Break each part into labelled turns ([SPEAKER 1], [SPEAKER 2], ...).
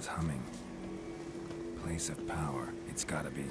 [SPEAKER 1] engine's humming. Place of power, it's gotta be.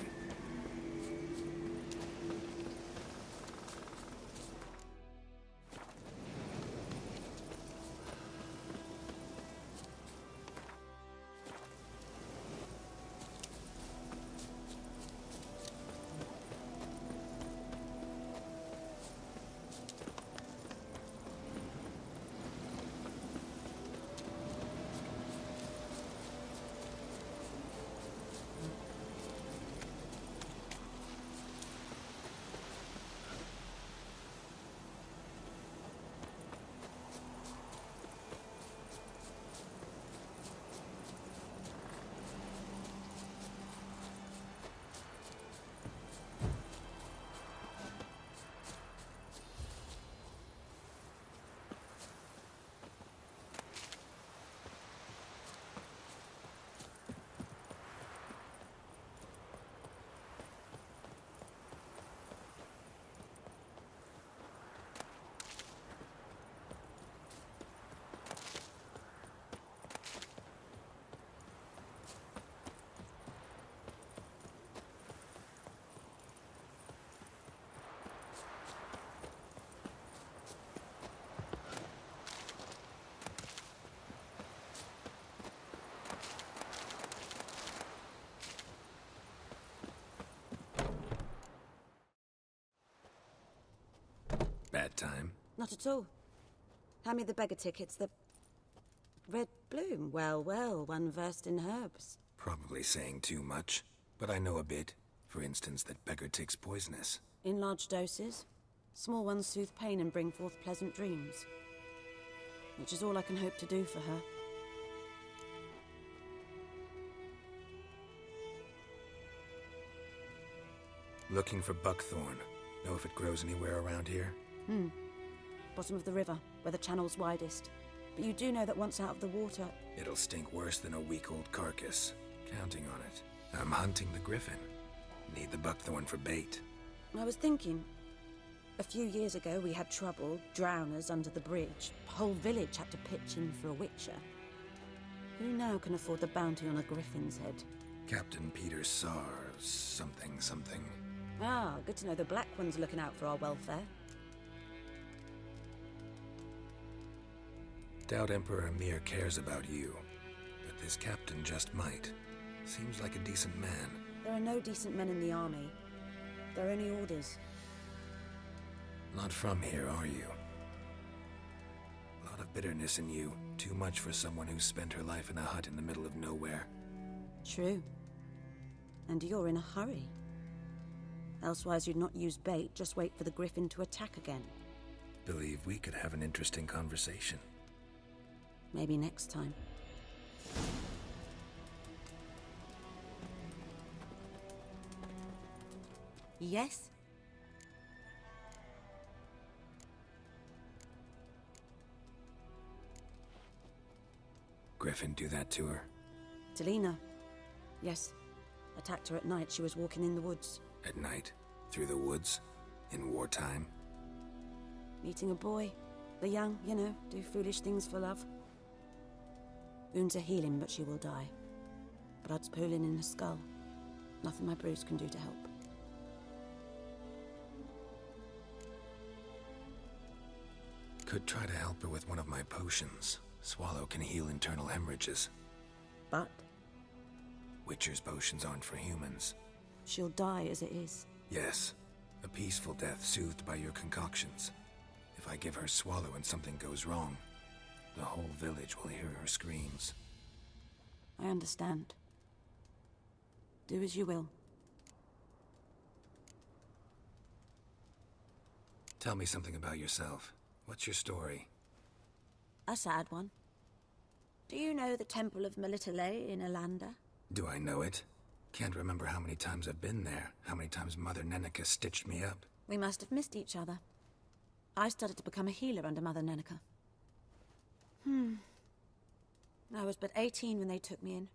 [SPEAKER 1] Bad time?
[SPEAKER 2] Not at all. Hand me the beggar tickets, the... Red bloom. Well, well, one versed in herbs.
[SPEAKER 1] Probably saying too much, but I know a bit. For instance, that beggar tick's poisonous.
[SPEAKER 2] In large doses. Small ones soothe pain and bring forth pleasant dreams. Which is all I can hope to do for her.
[SPEAKER 1] Looking for buckthorn. Know if it grows anywhere around here?
[SPEAKER 2] Bottom of the river, where the channel's widest. But you do know that once out of the water...
[SPEAKER 1] It'll stink worse than a week-old carcass. Counting on it. I'm hunting the griffin. Need the buckthorn for bait.
[SPEAKER 2] I was thinking... A few years ago we had trouble, drowners under the bridge. The whole village had to pitch in for a witcher. Who now can afford the bounty on a griffin's head?
[SPEAKER 1] Captain Peter Sar... something.
[SPEAKER 2] Ah, good to know the Black One's looking out for our welfare.
[SPEAKER 1] Doubt Emperor Emir cares about you. But this captain just might. Seems like a decent man.
[SPEAKER 2] There are no decent men in the army. They're only orders.
[SPEAKER 1] Not from here, are you? A lot of bitterness in you. Too much for someone who spent her life in a hut in the middle of nowhere.
[SPEAKER 2] True. And you're in a hurry. Elsewise you'd not use bait, just wait for the griffin to attack again.
[SPEAKER 1] Believe we could have an interesting conversation.
[SPEAKER 2] Maybe next time. Yes?
[SPEAKER 1] Griffin do that to her?
[SPEAKER 2] Delina. Yes. Attacked her at night. She was walking in the woods.
[SPEAKER 1] At night? Through the woods? In wartime?
[SPEAKER 2] Meeting a boy. The young, you know, do foolish things for love. Wounds are healing, but she will die. Blood's pooling in her skull. Nothing my bruise can do to help.
[SPEAKER 1] Could try to help her with one of my potions. Swallow can heal internal hemorrhages.
[SPEAKER 2] But
[SPEAKER 1] Witcher's potions aren't for humans.
[SPEAKER 2] she'll die as it is.
[SPEAKER 1] Yes. A peaceful death soothed by your concoctions. If I give her Swallow and something goes wrong, the whole village will hear her screams.
[SPEAKER 2] I understand. Do as you will.
[SPEAKER 1] Tell me something about yourself. What's your story?
[SPEAKER 2] A sad one. Do you know the Temple of Melitele in Alanda?
[SPEAKER 1] Do I know it? Can't remember how many times I've been there, how many times Mother Neneka stitched me up.
[SPEAKER 2] We must have missed each other. I started to become a healer under Mother Neneka. I was but 18 when they took me in.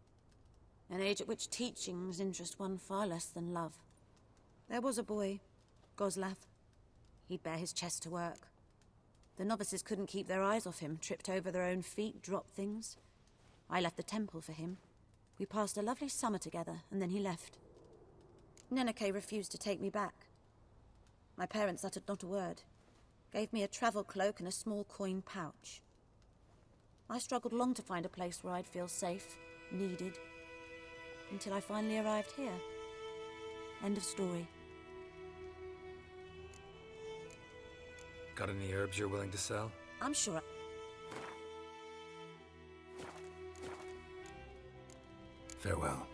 [SPEAKER 2] An age at which teachings interest one far less than love. There was a boy, Goslav. He'd bare his chest to work. The novices couldn't keep their eyes off him, tripped over their own feet, dropped things. I left the temple for him. We passed a lovely summer together, and then he left. Neneke refused to take me back. My parents uttered not a word, gave me a travel cloak and a small coin pouch. I struggled long to find a place where I'd feel safe, needed, until I finally arrived here. End of story.
[SPEAKER 1] Got any herbs you're willing to sell?
[SPEAKER 2] I'm sure.
[SPEAKER 1] Farewell.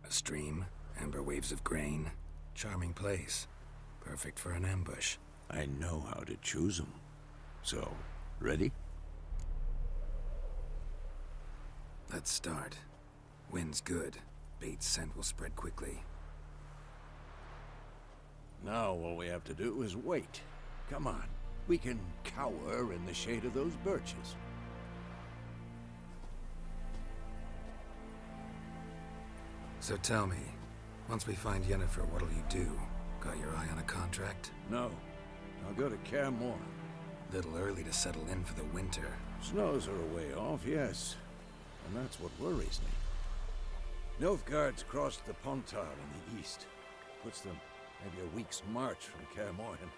[SPEAKER 1] A stream, amber waves of grain. Charming place. Perfect for an ambush.
[SPEAKER 3] I know how to choose them. So, ready?
[SPEAKER 1] Let's start. Wind's good. Bait's scent will spread quickly.
[SPEAKER 3] Now all we have to do is wait. Come on. We can cower in the shade of those birches.
[SPEAKER 1] So tell me, once we find Yennefer, what'll you do? Got your eye on a contract?
[SPEAKER 3] No. I'll go to Kaer Morhen.
[SPEAKER 1] Little early to settle in for the winter.
[SPEAKER 3] Snows are a way off, yes. And that's what worries me. Nilfgaard's crossed the Pontar in the east. Puts them maybe a week's march from Kaer Morhen.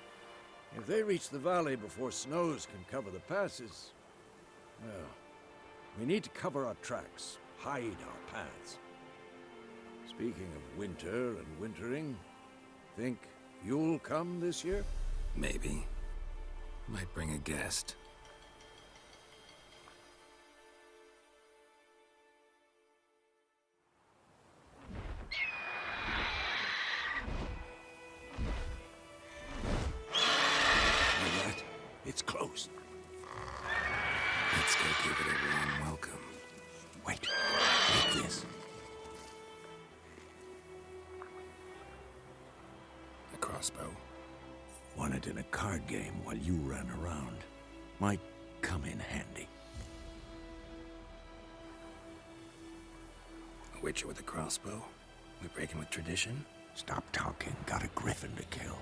[SPEAKER 3] If they reach the valley before snows can cover the passes, well, we need to cover our tracks, hide our paths. Speaking of winter and wintering, think you'll come this year?
[SPEAKER 1] Maybe. Might bring a guest.
[SPEAKER 3] Hear that? It's close.
[SPEAKER 1] Let's go give it a warm welcome.
[SPEAKER 3] Wait. Take this.
[SPEAKER 1] A crossbow.
[SPEAKER 3] Won it in a card game while you ran around. Might come in handy.
[SPEAKER 1] A witcher with a crossbow? We breaking with tradition?
[SPEAKER 3] Stop talking. Got a griffin to kill.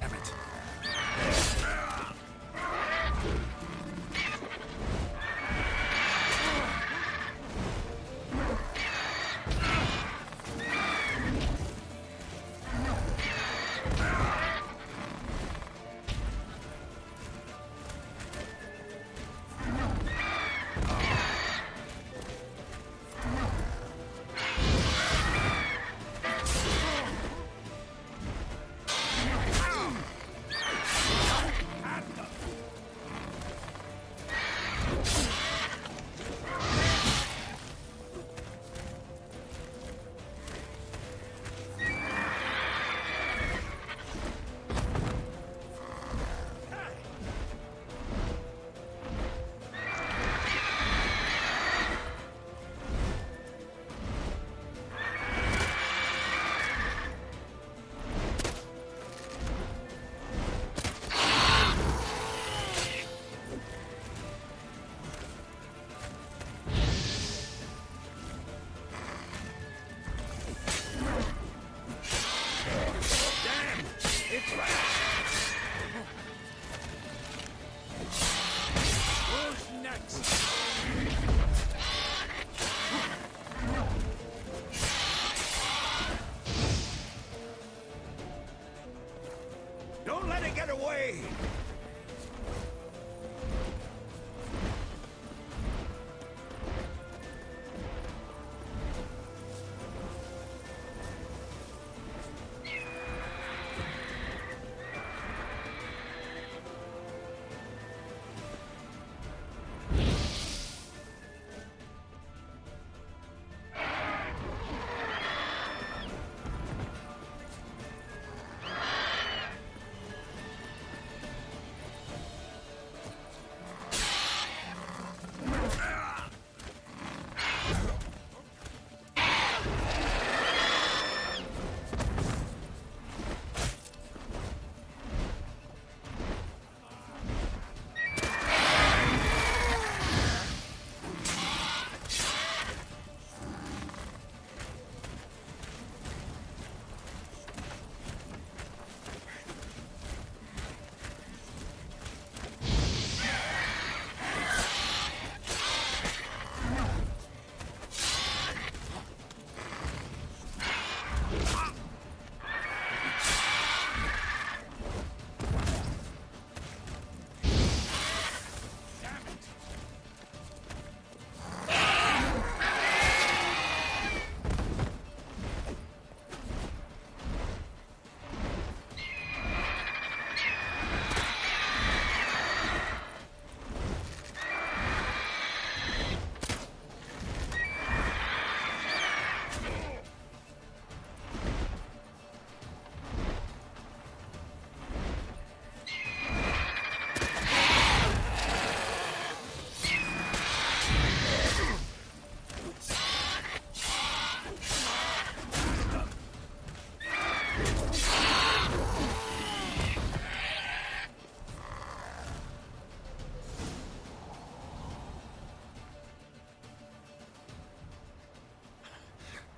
[SPEAKER 1] Damn it.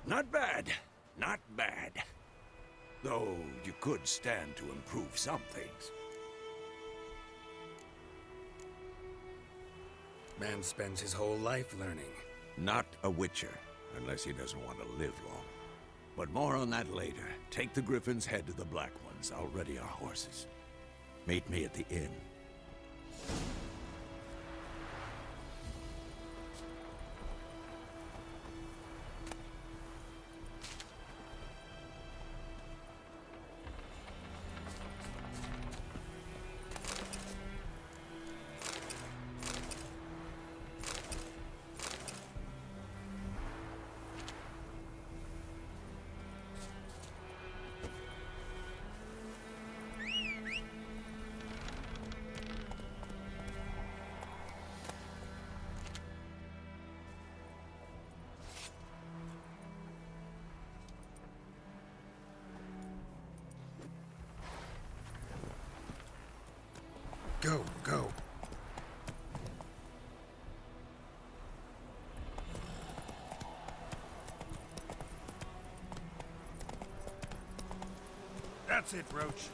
[SPEAKER 3] Not bad. Not bad. Though you could stand to improve some things.
[SPEAKER 1] Man spends his whole life learning.
[SPEAKER 3] Not a Witcher, unless he doesn't want to live long. But more on that later. Take the Griffin's head to the Black Ones. I'll ready our horses. Meet me at the inn.
[SPEAKER 1] Go, go.
[SPEAKER 4] That's it, Roach.